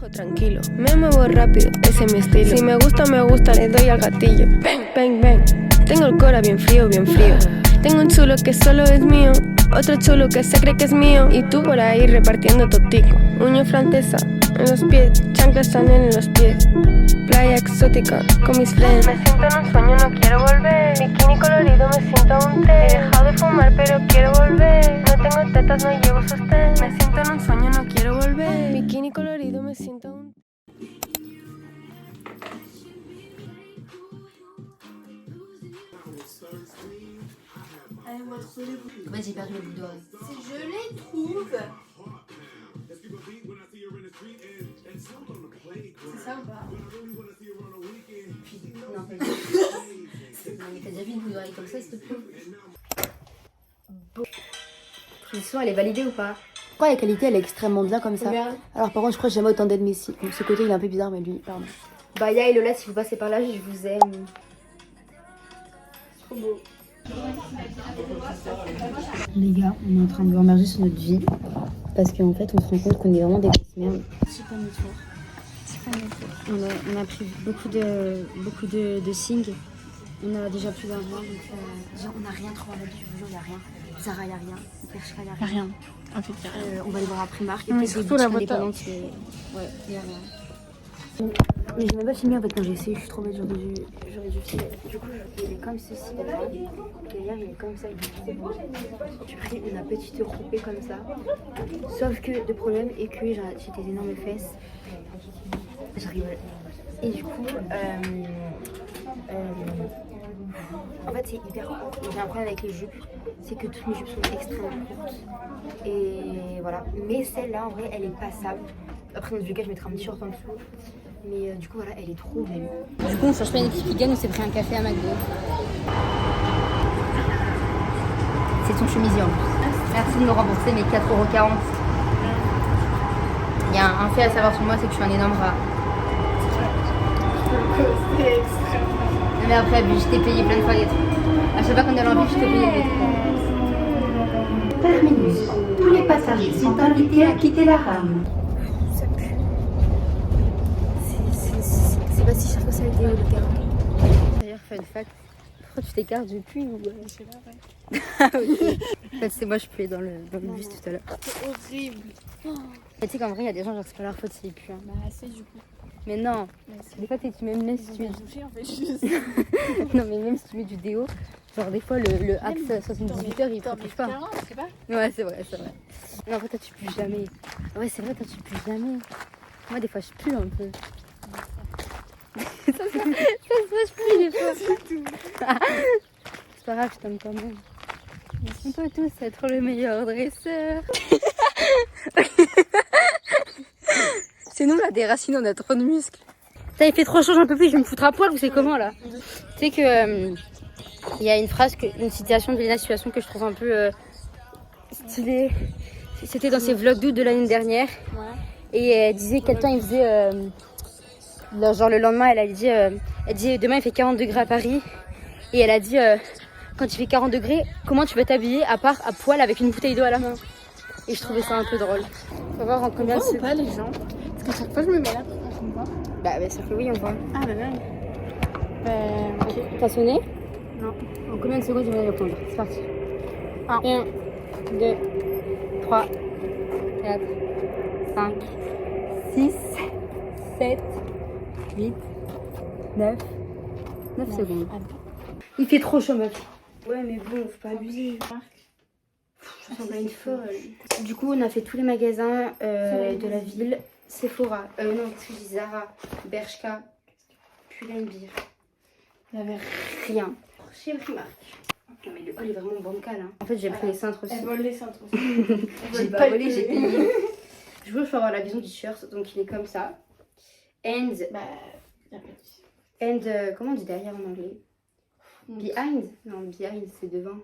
Tranquilo, me muevo rápido, ese es mi estilo. Si me gusta, le doy al gatillo. Bang, bang, bang. Tengo el cora bien frío, bien frío. Tengo un chulo que solo es mío, otro chulo que se cree que es mío. Y tú por ahí repartiendo totico. Uña francesa en los pies, chanclas Chanel en los pies. Playa exótica con mis friends. Me siento en un sueño, no quiero volver. Bikini colorido, me siento un té. He dejado de fumar, pero quiero volver. No tengo tetas, no llevo sostén. Me siento en un sueño, no quiero volver. Bikini colorido, me siento un té. En fait, j'ai perdu le bout d'oreille. Je les trouve. C'est ça ou pas? Non, pas du tout. Non, mais t'as déjà vu une bout d'oreille comme ça, s'il te plaît? Bon. Transition, elle est validée ou pas? Pourquoi la qualité elle est extrêmement bien comme ça? Regarde. Alors par contre, je crois que j'ai jamais autant d'aide Messi. Donc, ce côté il est un peu bizarre, mais lui, pardon. Baya et Lola, si vous passez par là, je vous aime. Trop beau. Les gars, on est en train de remerger sur notre vie. Parce qu'en fait, on se rend compte qu'on est vraiment des grosses merdes. C'est pas notre tour. On a pris beaucoup de signes. On a déjà plus d'argent. Donc, déjà, on n'a rien trop à la vie, je vous jure, il n'y a rien. Zara, il n'y a rien. Bershka, il n'y a rien. En fait, il y a rien. On va aller voir à Primark. Et Mais puis surtout la boîte à... Ouais, il n'y a rien. Mais j'ai même pas filmé en fait quand j'ai essayé, je suis trop bête, j'aurais dû filmer. Du coup, il est comme ceci, derrière il est comme ça, c'est bon. J'ai pris une petite roupée comme ça. Sauf que le problème est que j'ai des énormes fesses. Je rigole. Et du coup, en fait c'est hyper court. J'ai un problème avec les jupes, c'est que toutes mes jupes sont extrêmement courtes. Et voilà. Mais celle-là, en vrai, elle est passable. Après, dans ce cas, je mettrai un petit short en dessous. Mais du coup, voilà, elle est trop belle. Du coup, on change pas une petite vegan, on s'est pris un café à McDo. C'est son chemisier en plus. Merci de me rembourser mes 4,40 €. Il y a un fait à savoir sur moi, c'est que je suis un énorme rat. Non mais après, je t'ai payé plein de fois des trucs. À chaque fois qu'on a l'envie, je t'ai payé des trucs. Terminus. Tous les passagers sont invités à quitter la rame. C'est pas si cher que ça le déo, le gars. D'ailleurs, fun fact, pourquoi tu t'écartes du puits ou... Je sais pas, ouais. Ah ok. En fait, c'est moi, je puais dans le bus tout à l'heure. C'est horrible. Mais tu sais qu'en vrai, il y a des gens, genre, c'est pas leur faute s'ils puent. Hein. Bah, c'est du coup. Mais non, Bah, c'est... des fois, tu même si tu mets... touché, en fait, juste. Non, mais même si tu mets du déo, genre, des fois, le axe 78 heures, il protège pas. Je sais pas. Ouais, c'est vrai, c'est vrai. Non, en vrai, toi, tu pues jamais. Ouais, c'est vrai, toi, tu pues jamais. Moi, des fois, je pue un peu. ça se voit, je pue des fois. C'est pas grave, je t'aime quand même. On peut tous être le meilleur dresseur. C'est nous là, des racines, on a trop de muscles. Ça, il fait trop chaud, j'en peux plus, je vais me foutre à poil, vous savez comment là? Tu sais que il y a une phrase, une citation de Lena Situation que je trouve un peu stylée. C'était dans ses vlogs d'août de l'année dernière. Ouais. Et elle disait quel temps il faisait. Genre le lendemain, elle dit demain il fait 40 degrés à Paris. Et elle a dit quand il fait 40 degrés, comment tu vas t'habiller à part à poil avec une bouteille d'eau à la main? Et je trouvais ça un peu drôle. Faut voir en combien On voit ou pas les gens? Parce qu'à chaque fois je me mets là, on filme pas. Bah bien sûr que oui, on voit. Ah bah ouais. Ok. T'as sonné? Non. En combien de secondes tu vas répondre? C'est parti. 1, 2, 3, 4, 5, 6, 7, 8, 9 secondes. Il fait trop chaud, meuf. Ouais, mais bon, faut pas abuser. Je ressemble à une folle. Du coup, on a fait tous les magasins de la ville. Sephora, non, qu'est-ce que je dis? Zara, Bershka, Pull&Bear. Il n'y avait rien. Chez Primark. Non, mais le haul est vraiment bancal. Hein. En fait, j'ai pris les cintres aussi. elle vole les cintres aussi. J'ai pas volé, j'ai payé. Je veux avoir la vision du t-shirt, donc il est comme ça. And, Bah, y a pas de... comment on dit derrière en anglais? Behind? Non, behind, c'est devant.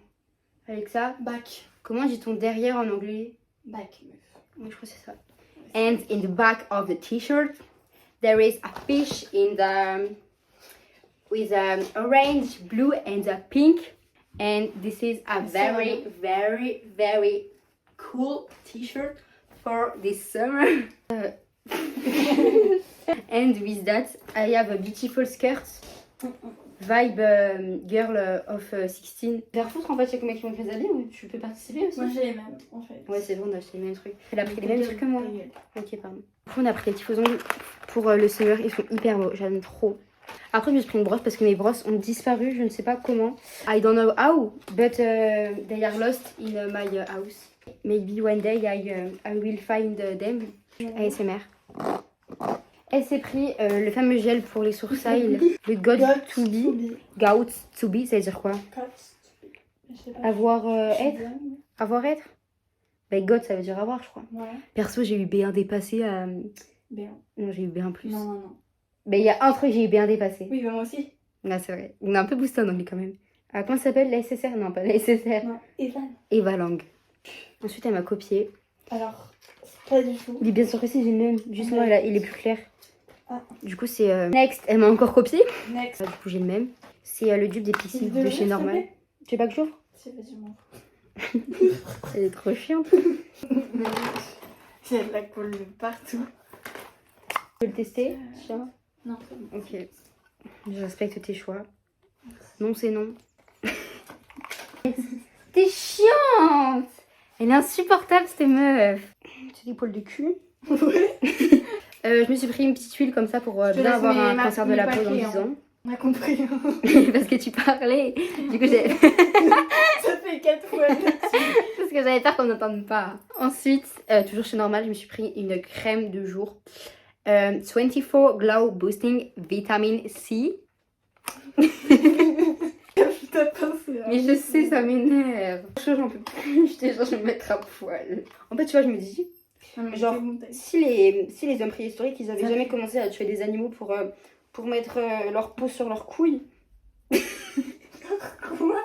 Alexa, Back. comment dit ton derrière en anglais? Back, meuf. Oui, je crois que c'est ça. And in the back of the t-shirt, there is a fish in the with orange, blue, and a pink. And this is a very, very, very cool t-shirt for this summer. And with that, I have a beautiful skirt. Vibe girl of 16. Vers foutre en fait, c'est combien qui vont te les habiller ou tu peux participer aussi? Moi j'ai les mêmes en fait. Ouais, c'est bon, on a acheté les mêmes trucs. Elle a pris les mêmes trucs que moi. Ok, pardon. Du coup, on a pris les petits faisons pour le summer. Ils sont hyper beaux, j'aime trop. Après, je me suis pris une brosse parce que mes brosses ont disparu, je ne sais pas comment. I don't know how, but they are lost in my house. Maybe one day I will find them. ASMR. Elle s'est pris le fameux gel pour les sourcils, le God to be. Gout to be, ça veut dire quoi? Avoir être? Avoir être? Bah, God, ça veut dire avoir, je crois. Ouais. Perso, j'ai eu B1 dépassé à. B1. Non, j'ai eu B1 plus. Non. Mais il y a un truc, j'ai eu B1 dépassé. Oui, bah moi aussi. Ah, c'est vrai. On a un peu boosté en anglais quand même. Ah, comment ça s'appelle? La SSR? Non, pas la SSR. Non, Evan. Eva Lang. Ensuite, elle m'a copié. Alors, pas du tout. Mais bien sûr que si, j'ai le même. Justement, il est plus clair. Ah. Du coup, c'est Next. Elle m'a encore copié. Next. Du coup, j'ai le même. C'est le dupe des Pixie de chez Normal. Tu veux pas que j'ouvre? C'est pas du monde. Elle est trop chiante. J'ai de la colle partout. Tu veux le tester? Chien? Non, c'est bon. Ok. Je respecte tes choix. Non, c'est non. T'es chiante! Elle est insupportable, cette meuf. C'est des poils de cul. Ouais. Je me suis pris une petite huile comme ça pour bien avoir un cancer de la peau dans 10 ans. On a compris. Parce que tu parlais. Du coup, j'ai... Ça fait 4 fois là-dessus. Parce que j'avais peur qu'on n'entende pas. Ensuite, toujours chez Normal, je me suis pris une crème de jour. 24 Glow Boosting Vitamin C. T'as pensé à... Mais je sais, ça m'énerve. J'en peux plus, je vais me mettre à poil. En fait, tu vois, je me dis, Non, mais genre, c'est bon, t'as- si les hommes préhistoriques, ils avaient Ça jamais fait- commencé à tuer des animaux pour mettre leur peau sur leurs couilles. Quoi?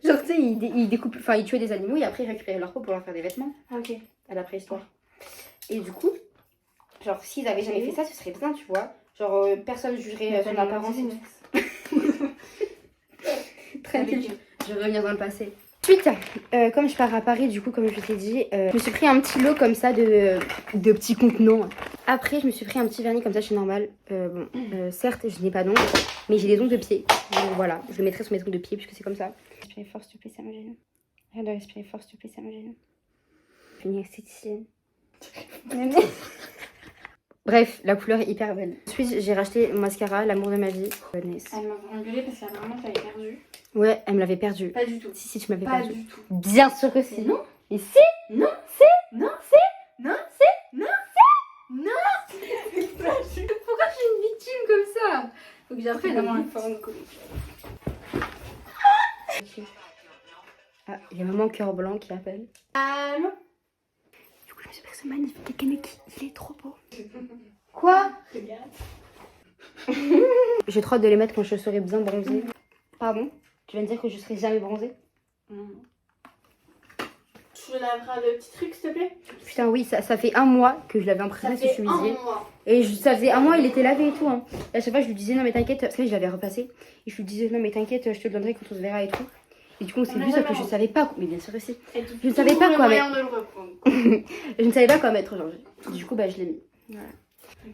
Genre, tu sais, ils tuaient des animaux et après ils récupéraient leur peau pour leur faire des vêtements Ah, ok. à la préhistoire. Et du coup, genre, s'ils avaient jamais fait ça, ce serait bien, tu vois. Genre, personne jugerait son apparence. Tranquille, je vais revenir dans le passé. Ensuite, comme je pars à Paris, du coup, comme je t'ai dit, je me suis pris un petit lot comme ça de petits contenants. Après, je me suis pris un petit vernis comme ça chez Normal. Certes, je n'ai pas d'ongles, mais j'ai des ongles de pied. Donc voilà, je le mettrai sur mes ongles de pied puisque c'est comme ça. Respirer fort, s'il te plaît, ça me gêne. Arrête de respirer fort, s'il te plaît, ça me gêne. Je suis une esthéticienne. Bref, la couleur est hyper belle. Ensuite, j'ai racheté mon mascara, l'amour de ma vie. Goodness. Elle m'a engueulée parce qu'apparemment je l'avais perdu. Ouais, elle me l'avait perdu. Pas du tout. Si, tu m'avais Pas perdu. du tout. Bien sûr que si. Non. Mais si. Non. Si. Non. Si. Non. Si. Non. Si. Non. Pas du tout. Pourquoi je suis une victime comme ça? Faut que j'apprenne à Vraiment m'en une forme. Ah, il y a maman cœur blanc qui appelle. Allô? Du coup, je me suis pris ce magnifique Kaneki. Il est trop beau. Quoi? Regarde. J'ai trop hâte de les mettre quand je serai bien bronzée. Pardon? Tu viens de dire que je serai jamais bronzée? Non. Tu laveras le petit truc, s'il te plaît? Putain, oui, ça fait un mois que je l'avais imprégné Ça ce fait chemisier. un mois. Et ça faisait un mois, il était lavé et tout. Hein. Et à chaque fois, je lui disais non, mais t'inquiète, parce que je l'avais repassé. Et je lui disais non, mais t'inquiète, je te le donnerai quand on se verra et tout. Et du coup, on s'est On vu, a sauf que jamais je savais pas. Mais bien sûr aussi. Et Je ne savais pas quoi moyen de le reprendre. Je ne savais pas quoi mettre aujourd'hui. Du coup, bah, je l'ai mis. Voilà.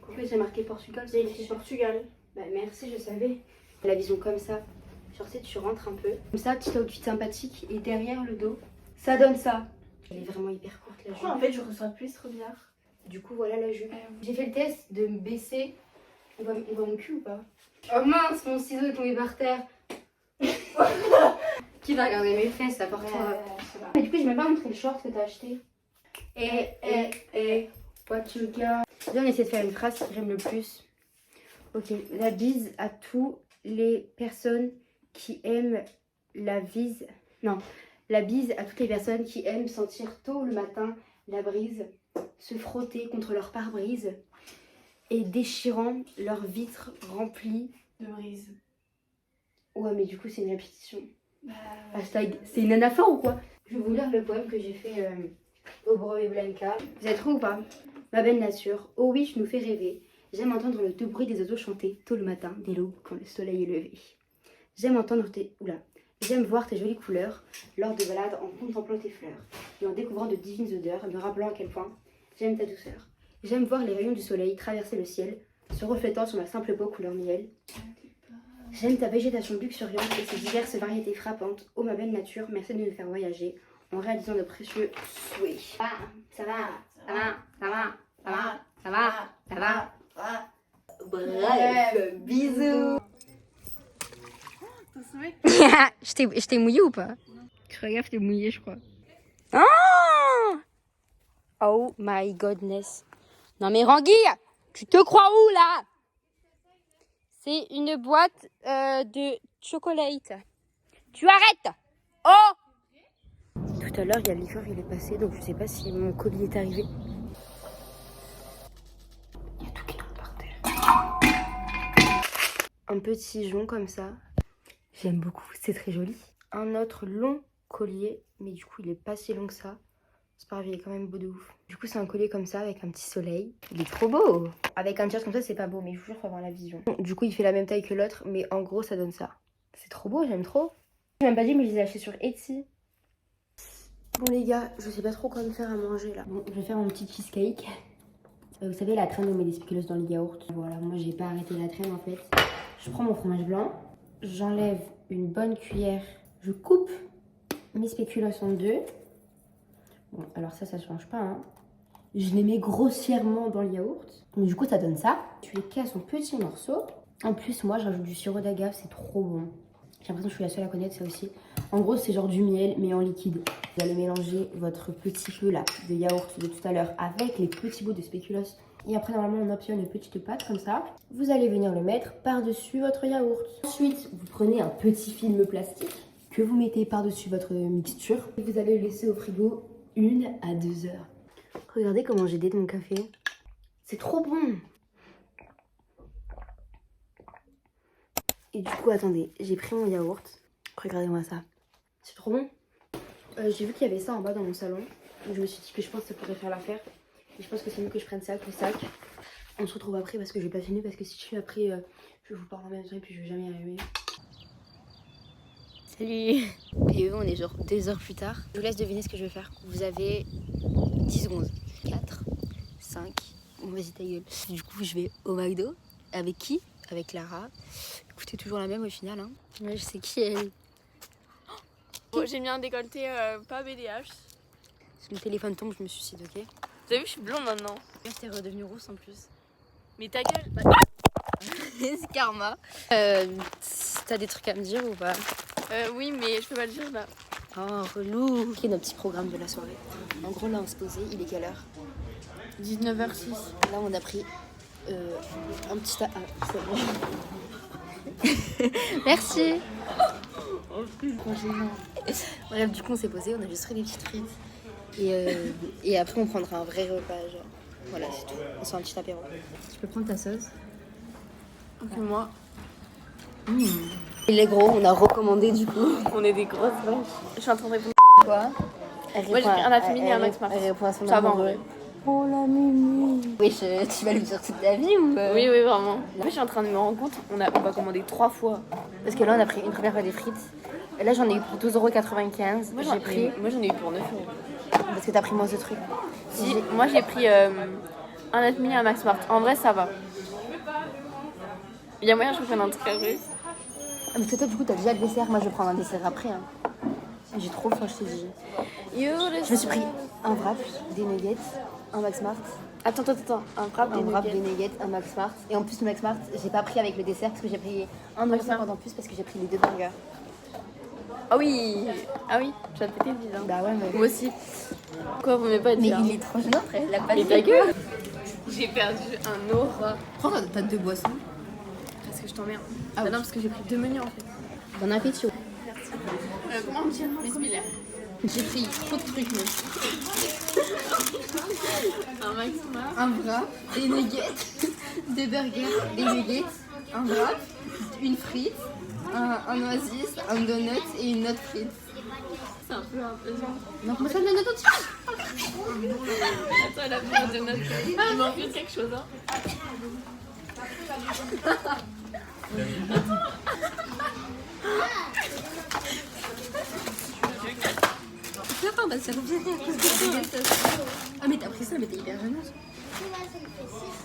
Quoi? J'ai marqué Portugal. J'ai écrit Portugal. Bah, merci, je savais. La vision comme ça. Genre, tu sais, tu rentres un peu. Comme ça, petit outfit sympathique. Et derrière le dos, ça donne ça. Elle est vraiment hyper courte, la jupe. Pourquoi en fait je ressens plus, c'est trop bizarre. Du coup, voilà la jupe. J'ai fait le test de me baisser. On voit mon cul ou pas? Oh mince, mon ciseau est tombé par terre. Qui va regarder mes fesses à part toi? Je sais pas. Mais du coup, je m'ai pas montré le short que t'as acheté. What you got? Viens, on essaie de faire une phrase que j'aime le plus. Ok, la bise à tous les personnes qui aiment la bise. Non, la bise à toutes les personnes qui aiment sentir tôt le matin la brise, se frotter contre leur pare-brise et déchirant leurs vitres remplies. De brise. Ouais, mais du coup, c'est une répétition. Bah, Hashtag, c'est une anaphore ou quoi? Je vais vous lire le poème que j'ai fait au brevet Blanca. Vous êtes trop ou pas? Ma belle nature, oh oui, tu nous fais rêver. J'aime entendre le doux bruit des oiseaux chanter tôt le matin, dès l'aube, quand le soleil est levé. J'aime entendre tes... Oula. J'aime voir tes jolies couleurs lors de balades en contemplant tes fleurs et en découvrant de divines odeurs, me rappelant à quel point j'aime ta douceur. J'aime voir les rayons du soleil traverser le ciel se reflétant sur ma simple peau couleur miel. J'aime ta végétation luxuriante et ses diverses variétés frappantes. Oh ma belle nature, merci de nous faire voyager en réalisant de précieux souhaits. Ça va. Bref, bisous. Je t'ai mouillé ou pas? Regarde, je t'ai mouillé, je crois. Oh my godness. Non mais Rangui, tu te crois où là? C'est une boîte de chocolate. Tu arrêtes! Oh! Tout à l'heure, il y a le livreur, il est passé, donc je sais pas si mon colis est arrivé. Il y a tout qui tombe par terre. Un petit jonc comme ça. J'aime beaucoup, c'est très joli. Un autre long collier, mais du coup, il est pas si long que ça. C'est pas grave, il est quand même beau de ouf. Du coup, c'est un collier comme ça avec un petit soleil. Il est trop beau. Avec un t-shirt comme ça, c'est pas beau, mais je vous jure, faut avoir la vision. Du coup, il fait la même taille que l'autre, mais en gros, ça donne ça. C'est trop beau, j'aime trop. Je l'ai même pas dit, mais je les ai achetés sur Etsy. Bon les gars, je sais pas trop quoi me faire à manger là. Bon, je vais faire mon petit cheesecake. Vous savez, la traîne, on met des spéculoos dans les yaourts. Voilà, moi j'ai pas arrêté la traîne en fait. Je prends mon fromage blanc, j'enlève une bonne cuillère, je coupe mes spéculoos en deux. Bon, alors ça change pas, hein. Je les mets grossièrement dans le yaourt. Donc du coup, ça donne ça. Tu les casses en petits morceaux. En plus, moi, je rajoute du sirop d'agave, c'est trop bon. J'ai l'impression que je suis la seule à connaître ça aussi. En gros, c'est genre du miel, mais en liquide. Vous allez mélanger votre petit peu là de yaourt de tout à l'heure avec les petits bouts de spéculoos. Et après, normalement, on obtient une petite pâte comme ça. Vous allez venir le mettre par-dessus votre yaourt. Ensuite, vous prenez un petit film plastique que vous mettez par-dessus votre mixture. Et vous allez le laisser au frigo 1 à 2 heures. Regardez comment j'ai dédé mon café. C'est trop bon. Et du coup, attendez, j'ai pris mon yaourt. Regardez-moi ça. C'est trop bon. J'ai vu qu'il y avait ça en bas dans mon salon. Donc je me suis dit que je pense que ça pourrait faire l'affaire. Et je pense que c'est mieux que je prenne ça que le sac. On se retrouve après parce que je vais pas filmer. Parce que si je filme après, je vous parle en même temps et puis je vais jamais y arriver. Salut. Et eux, on est genre 2 heures plus tard. Je vous laisse deviner ce que je vais faire. Vous avez 10 secondes. 4, 5. Bon, vas-y, ta gueule. Du coup, je vais au McDo. Avec qui? Avec Lara. Écoutez, toujours la même au final. Hein. Moi, je sais qui elle. Bon, j'ai mis un décolleté pas BDH. Si mon téléphone tombe, je me suicide, ok? Vous avez vu, je suis blonde maintenant. T'es redevenue rousse en plus. Mais ta gueule. C'est karma. T'as des trucs à me dire ou pas? Oui, mais je peux pas le dire là. Oh, relou. Ok, notre petit programme de la soirée. En gros, là, on se posait. Il est quelle heure? 19h06. Là, on a pris un petit... Ah, c'est bon. Merci. Bref, du coup, on s'est posé. On a juste pris des petites frites. Et après, on prendra un vrai repas, genre. Voilà, c'est tout. On se fait un petit apéro. Tu peux prendre ta sauce? Ok, moi. Et les gros, on a recommandé du coup. On est des grosses vaches. Je suis en train de répondre. Quoi? Moi, j'ai pris un Atmini et un Max Mart. Elle répond à son Ça va en amoureux. vrai. Oh la mimi. Oui, tu vas lui dire toute ta vie ou Oui, oui, vraiment. Moi, je suis en train de me rendre compte, on va commander 3 fois. Parce que là, on a pris une première fois des frites. Et là, j'en ai eu pour 12,95 €. Moi, j'en ai eu pour 9 €. Parce que t'as pris moins de trucs. Si, moi, j'ai pris un Atmini et un Max Mart. En vrai, ça va. Il y a moyen que je prenne un truc après. Ah, parce que toi, du coup, t'as déjà le dessert. Moi, je vais prendre un dessert après. Hein. J'ai trop faim, je t'ai dit. Je me suis pris un wrap, des nuggets, un Max Mart. Attends. Un wrap, des nuggets, un Max Mart. Et en plus, le Max Mart, j'ai pas pris avec le dessert parce que j'ai pris un Max Mart en plus parce que j'ai pris les 2 burgers. Ah oui, tu vas te péter le bide. Hein. Bah ouais, mais... Moi aussi. Quoi, vous m'avez pas dit? Mais il est trop jeune après, la Mais ta gueule. J'ai perdu un aura. Prends ta 2 boissons. Parce que je t'emmerde. Ah oui. Non, parce que j'ai pris 2 menus en fait. Bon appétit. Merci. Comment on dit? Bismillah. J'ai pris trop de trucs, mais... Un Max Mart. Un wrap, des nuggets, des burgers, des nuggets, un wrap, une frite, un oasis, un donut et une autre frite. C'est un peu impressionnant. Donc moi ça me donne autre chose. Attends, elle a pris un donut. Il manque juste quelque chose, hein. Attends, bah ça revient à cause de ça. Ah mais t'as pris ça, mais t'es hyper gêneuse.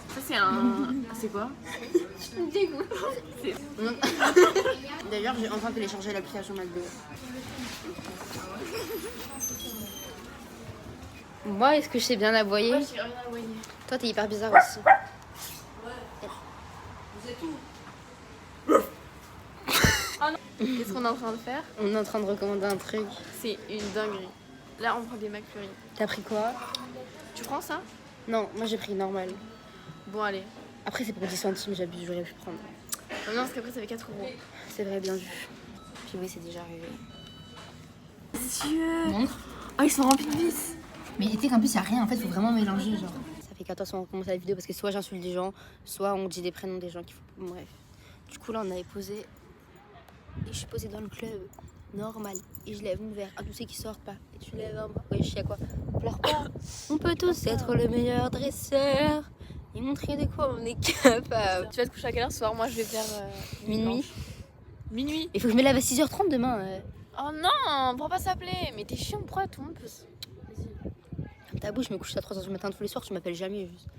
Ça c'est un... C'est quoi? D'ailleurs, j'ai enfin téléchargé l'application McDo. Moi, est-ce que je sais bien aboyer? Moi j'ai rien à voyer. Toi, t'es hyper bizarre aussi. Vous êtes où? Qu'est-ce qu'on est en train de faire? On est en train de recommander un truc. C'est une dinguerie. Là on prend des McFlurry. T'as pris quoi? Tu prends ça? Non, moi j'ai pris normal. Bon allez. Après, c'est pour 10 centimes, j'abuse, j'aurais pu prendre. Non parce qu'après ça fait 4 €. C'est vrai, bien vu. Puis oui, c'est déjà arrivé. Dieu. Montre. Oh ils sont remplis de vis. Mais tu sais qu'en plus, il n'y a rien, en fait, il faut vraiment mélanger, genre. Ça fait 14 ans qu'on commence la vidéo parce que soit j'insulte des gens, soit on dit des prénoms des gens qu'il faut. Bref. Du coup, là, on avait posé. Et je suis posée dans le club, normal. Et je lève mon verre. Un doucet qui sort pas. Et tu lèves un bras. Ouais, je sais à quoi. Pleure pas. On peut tous être le meilleur dresseur. Et montrer de quoi on est capable. Tu vas te coucher à quelle heure ce soir? Moi je vais faire Minuit. Minuit. Il faut que je me lève à 6h30 demain. Oh non, pourquoi pas s'appeler? Mais t'es chiant, pourquoi tout le monde peut Ta bouche, je me couche à 3h du matin tous les soirs, tu m'appelles jamais. Juste.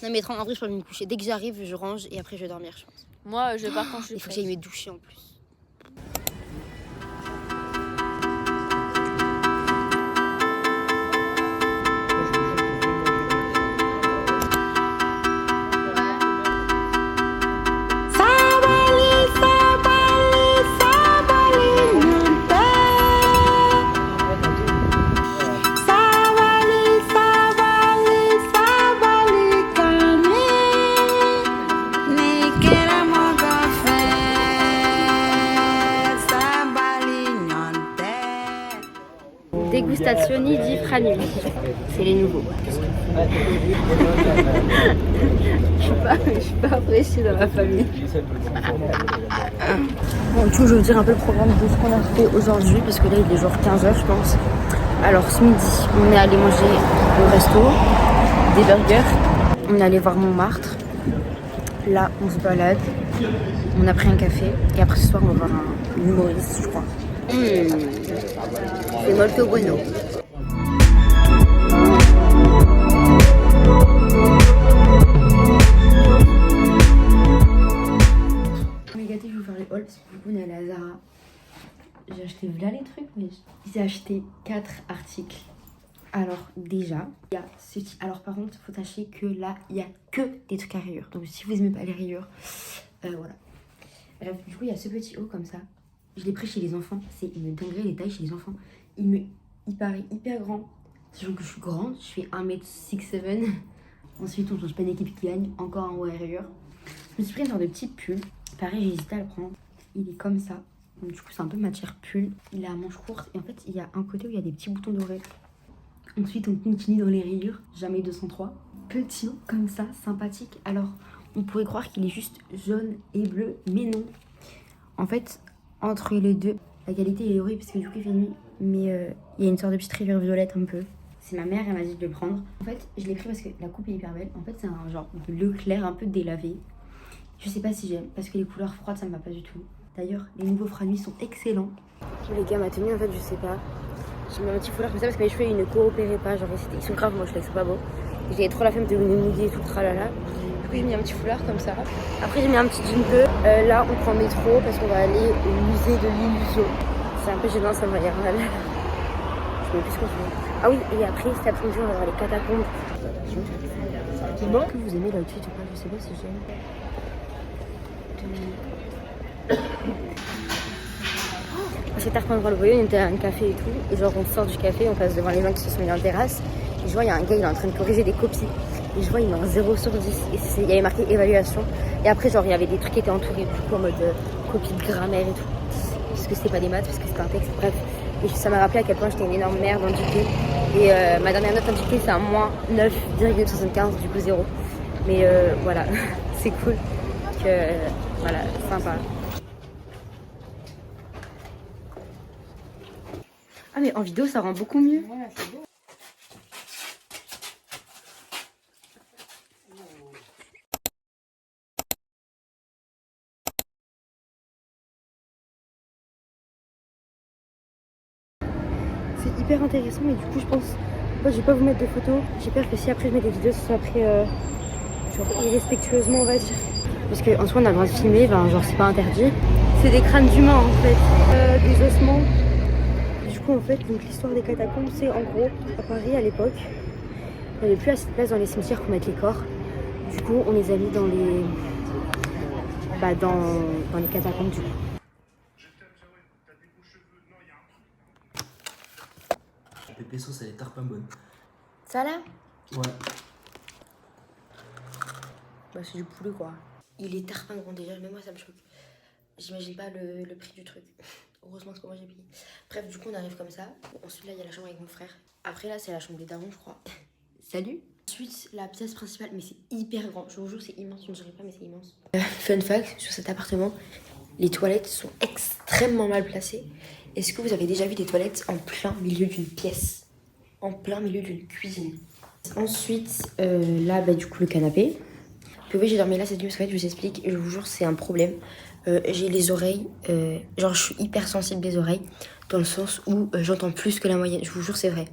Non, mais en vrai, je peux me coucher. Dès que j'arrive, je range et après, je vais dormir, je pense. Moi je pars quand je suis Il faut que prête. j'aille me doucher en plus. Degustazioni di Franui. C'est les nouveaux. Je suis pas appréciée dans ma famille. Bon, du coup, je vais vous dire un peu le programme de ce qu'on a fait aujourd'hui, parce que là, il est genre 15h, je pense. Alors, ce midi, on est allé manger au resto, des burgers. On est allé voir Montmartre. Là, on se balade. On a pris un café. Et après, ce soir, on va voir un humoriste, je crois. C'est molto bueno. Mais gâté, je vais vous faire les hauls parce que du coup on est allé à Zara. J'ai acheté là les trucs, mais j'ai acheté 4 articles. Alors déjà, il y a ceci. Alors par contre, faut sachez que là, il n'y a que des trucs à rayures. Donc si vous aimez pas les rayures, voilà. Bref, du coup, il y a ce petit haut comme ça. Je l'ai pris chez les enfants. C'est une dinguerie les tailles chez les enfants. Il paraît hyper grand. Sachant que je suis grande, je fais 1m67. Ensuite, on change pas d'équipe qui gagne. Encore un haut à rayures. Je me suis pris un genre de petit pull. Pareil, j'ai hésité à le prendre. Il est comme ça. Donc, du coup, c'est un peu matière pull. Il a à manche courte. Et en fait, il y a un côté où il y a des petits boutons dorés. Ensuite, on continue dans les rayures. Jamais 203. Petit, comme ça, sympathique. Alors, on pourrait croire qu'il est juste jaune et bleu. Mais non. En fait, entre les deux, la qualité est horrible parce que du coup, il fait nuit. Mais il y a une sorte de petite rayure violette un peu. C'est ma mère, elle m'a dit de le prendre. En fait, je l'ai pris parce que la coupe est hyper belle. En fait, c'est un genre bleu clair, un peu délavé. Je sais pas si j'aime, parce que les couleurs froides, ça me va pas du tout. D'ailleurs, les nouveaux Franui sont excellents. Les gars, ma tenue, en fait, je sais pas. J'ai mis un petit foulard comme ça parce que mes cheveux, ils ne coopéraient pas. Genre, ils sont grave moches, là, ils sont pas beaux. J'avais trop la flemme de me mouiller et tout, tralala. Du coup, j'ai mis un petit foulard comme ça. Après, j'ai mis un petit jean bleu. Là, on prend le métro parce qu'on va aller au musée de l'illusion. C'est un peu gênant, ça m'a l'air mal. Je sais plus ce qu'on fait. Ah oui, et après, cet après-midi, on va voir les catacombes. C'est bon que vous aimez l'outfit ou pas? Je sais pas si j'aime. Parce que tard pendant le voyage, on était à un café et tout. Et genre, on sort du café, on passe devant les gens qui se sont mis en terrasse. Et je vois, il y a un gars, il est en train de corriger des copies. Et je vois, il est en 0 sur 10. Et il y avait marqué évaluation. Et après, genre, il y avait des trucs qui étaient entourés, du coup, en mode copie de grammaire et tout. Parce que c'était pas des maths, parce que c'était un texte, bref. Et ça m'a rappelé à quel point j'étais une énorme merde en dictée. Et ma dernière note en dictée, c'est un moins 9,75, du coup 0. Mais voilà, c'est cool. Que, voilà, sympa. Ah mais en vidéo, ça rend beaucoup mieux. Ouais, c'est beau. C'est hyper intéressant, mais du coup je pense Moi je vais pas vous mettre de photos. J'ai peur que si après je mets des vidéos, ce soit pris genre irrespectueusement on va dire. Parce qu'en soi on a le droit de filmer, ben, genre c'est pas interdit. C'est des crânes d'humains en fait, des ossements. Du coup en fait donc l'histoire des catacombes c'est en gros à Paris à l'époque. Il n'y avait plus assez de place dans les cimetières pour mettre les corps. Du coup on les a mis dans les dans les catacombes du coup. La pépé sauce elle est tarpin bonne. Ça là? Ouais. Bah c'est du poulet quoi. Il est tarpin grand déjà, même moi ça me choque. J'imagine pas le prix du truc. Heureusement que c'est pas moi j'ai payé. Bref du coup on arrive comme ça. Ensuite là il y a la chambre avec mon frère. Après là c'est la chambre des darons je crois. Salut. Ensuite la pièce principale, mais c'est hyper grand. Je vous jure c'est immense, je ne dirais pas mais c'est immense. Fun fact sur cet appartement, les toilettes sont extrêmement mal placées. Est-ce que vous avez déjà vu des toilettes en plein milieu d'une pièce? En plein milieu d'une cuisine. Ensuite là bah du coup le canapé. Puis j'ai dormi là cette nuit parce que je vous explique, je vous jure c'est un problème. J'ai les oreilles, genre je suis hyper sensible des oreilles, dans le sens où j'entends plus que la moyenne, je vous jure c'est vrai.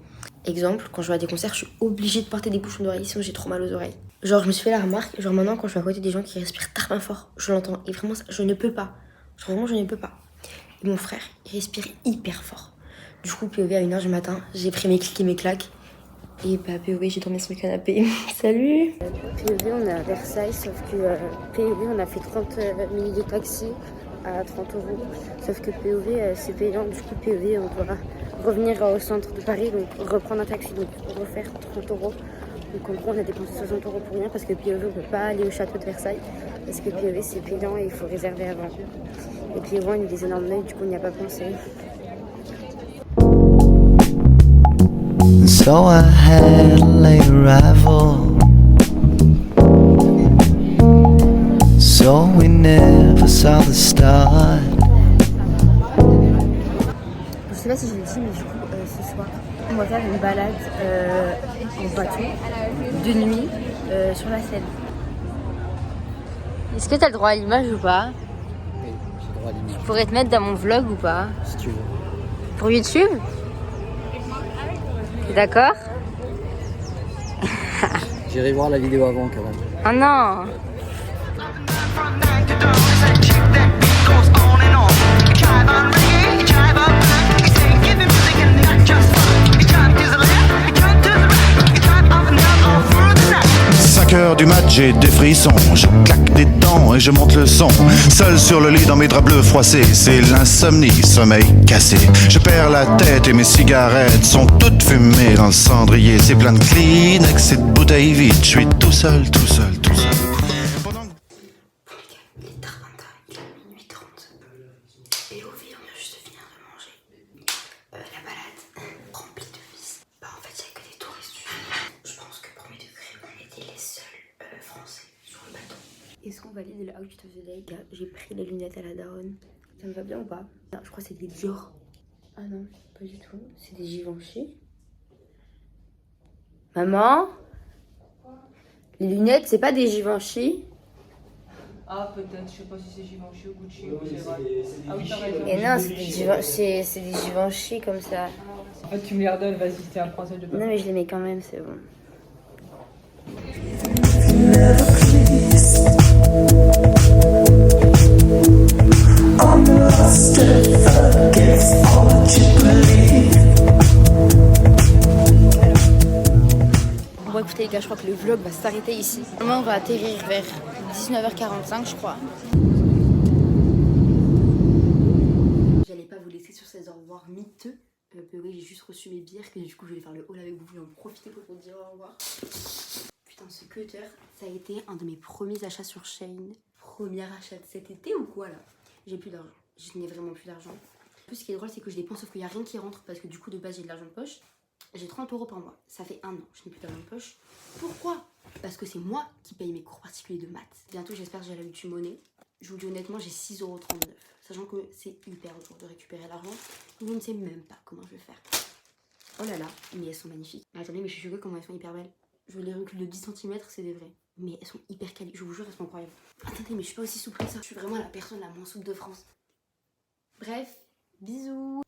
Exemple, quand je vais à des concerts, je suis obligée de porter des bouchons d'oreilles, sinon j'ai trop mal aux oreilles. Genre je me suis fait la remarque, genre maintenant quand je suis à côté des gens qui respirent tarpin fort, je l'entends, et vraiment ça, je ne peux pas. Genre, vraiment je ne peux pas. Et mon frère, il respire hyper fort. Du coup POV à 1h du matin, j'ai pris mes clics et mes claques. Et bah POV j'ai dormi sur le canapé. Salut. POV on est à Versailles, sauf que POV on a fait 30 minutes de taxi à 30 €. Sauf que POV c'est payant, du coup POV on doit revenir au centre de Paris, donc reprendre un taxi, donc refaire 30 €. Donc en gros on a dépensé 60 € pour rien parce que POV on peut pas aller au château de Versailles. Parce que POV c'est payant et il faut réserver avant. Et puis on a eu des énormes noeuds, du coup on n'y a pas pensé. So I had a late arrival, so we never saw the start. Je sais pas si je l'ai dit, mais du coup ce soir on va faire une balade en bateau de nuit sur la Seine. Est-ce que t'as le droit à l'image ou pas? Oui, j'ai le droit à l'image. Je pourrais te mettre dans mon vlog ou pas? Si tu veux. Pour YouTube? D'accord? J'irai voir la vidéo avant quand même. Oh non! Du mat, j'ai des frissons, je claque des dents et je monte le son. Seul sur le lit dans mes draps bleus froissés, c'est l'insomnie, sommeil cassé. Je perds la tête et mes cigarettes sont toutes fumées dans le cendrier. C'est plein de Kleenex et de bouteilles vides, je suis tout seul, tout seul, tout seul. Il est tard 20h, il est minuit 30. POV, on vient juste de finir de manger. La balade remplie de vis. Bah en fait, il n'y a que des touristes. Je pense que premier degré, on était les seuls français sur le bateau. Est-ce qu'on valide le outfit of the day? J'ai pris les lunettes à la daronne. Ça me va bien ou pas? Non, je crois que c'est des Dior. Ah non, pas du tout. C'est des Givenchy. Maman? Les lunettes, c'est pas des Givenchy? Ah, peut-être, je sais pas si c'est Givenchy ou Gucci ou c'est vrai. Ah oui, t'as raison. Et non, c'est des Givenchy comme ça. En fait, tu me les redonnes, vas-y, c'est un français de Non, mais je les mets quand même, c'est bon. Bon écoutez les gars, je crois que le vlog va s'arrêter ici. Normalement on va atterrir vers 19h45 je crois. J'allais pas vous laisser sur ces au revoir miteux. Oui, j'ai juste reçu mes bières que du coup je vais faire le haul avec vous, je vais en profiter pour vous dire au revoir. Putain ce cutter, ça a été un de mes premiers achats sur Shein. Premier achat de cet été ou quoi là? J'ai plus d'argent, je n'ai vraiment plus d'argent. En plus ce qui est drôle c'est que je dépense sauf qu'il n'y a rien qui rentre parce que du coup de base j'ai de l'argent de poche. J'ai 30 € par mois, ça fait 1 an, je n'ai plus d'argent de poche. Pourquoi? Parce que c'est moi qui paye mes cours particuliers de maths. Bientôt j'espère que j'ai la YouTube monnaie. Je vous dis honnêtement j'ai 6,39 €. Sachant que c'est hyper dur de récupérer l'argent. Je ne sais même pas comment je vais faire. Oh là là, mais elles sont magnifiques. Mais attendez, mais je suis choquée comment elles sont hyper belles. Je les recule de 10 cm, c'est des vrais. Mais elles sont hyper quali, je vous jure, elles sont incroyables. Attendez, mais je suis pas aussi souple que ça. Je suis vraiment la personne la moins souple de France. Bref, bisous.